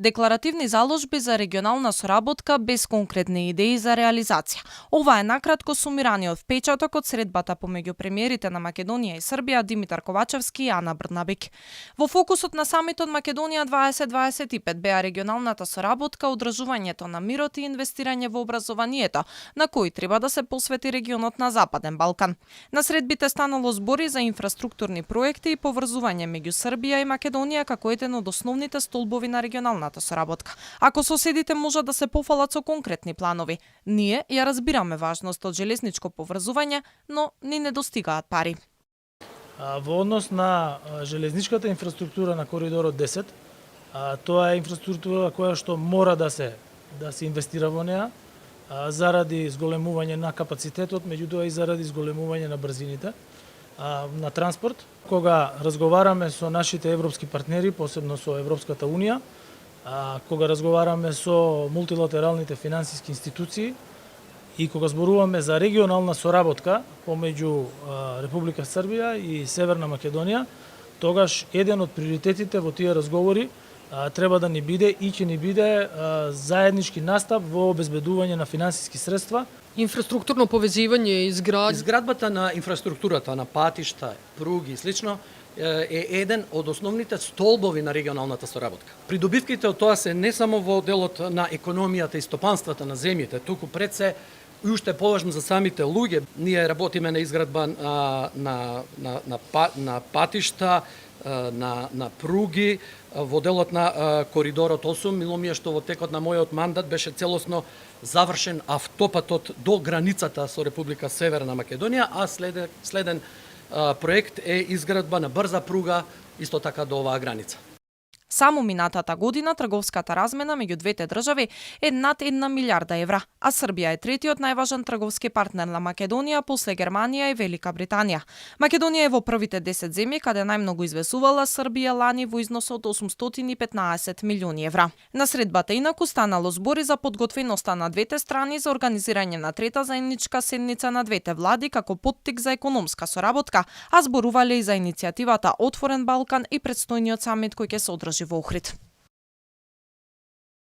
Декларативни заложби за регионална соработка без конкретни идеи за реализација. Ова е накратко сумираниот впечаток од средбата помеѓу премиерите на Македонија и Србија Димитар Ковачевски и Ана Брнабик. Во фокусот на самитот Македонија 2025 беа регионалната соработка, одржувањето на мирот и инвестирање во образованието, на кои треба да се посвети регионот на Западен Балкан. На средбите станало збори за инфраструктурни проекти и поврзување меѓу Србија и Македонија како еден од основните столбови на регионалната соработка. Ако соседите можат да се пофалат со конкретни планови, ние ја разбираме важност од железничко поврзување, но ни недостигаат пари. Во однос на железничката инфраструктура на коридорот 10, тоа е инфраструктура која што мора да се инвестира во неа заради зголемување на капацитетот, меѓутоа и заради зголемување на брзините на транспорт. Кога разговараме со нашите европски партнери, посебно со Европската унија, кога разговараме со мултилатералните финансиски институции и кога зборуваме за регионална соработка помеѓу Република Србија и Северна Македонија, тогаш еден од приоритетите во тие разговори треба да ни биде и ќе ни биде заеднички настап во обезбедување на финансиски средства. Инфраструктурно повезивање и изградбата на инфраструктурата на патишта, пруги и слично е еден од основните столбови на регионалната соработка. Придобивките од тоа се не само во делот на економијата и стопанствата на земјите, туку пред се и уште поважно за самите луѓе. Ние работиме на изградба на патишта, на пруги, во делот на коридорот 8. Мило ми е што во текот на мојот мандат беше целосно завршен автопатот до границата со Република Северна Македонија, а следен проект е изградба на брза пруга исто така до оваа граница. Само минатата година трговската размена меѓу двете држави е над 1 милиарда евра, а Србија е третиот најважен трговски партнер на Македонија после Германија и Велика Британија. Македонија е во првите 10 земји каде најмногу извесувала Србија лани во износ од 815 милиони евра. На средбата инаку станало збори за подготвеноста на двете страни за организирање на трета заедничка седница на двете влади како поттик за економска соработка, а зборувале и за иницијативата Отворен Балкан и предстојниот самит кој ќе се одржи во Охрид.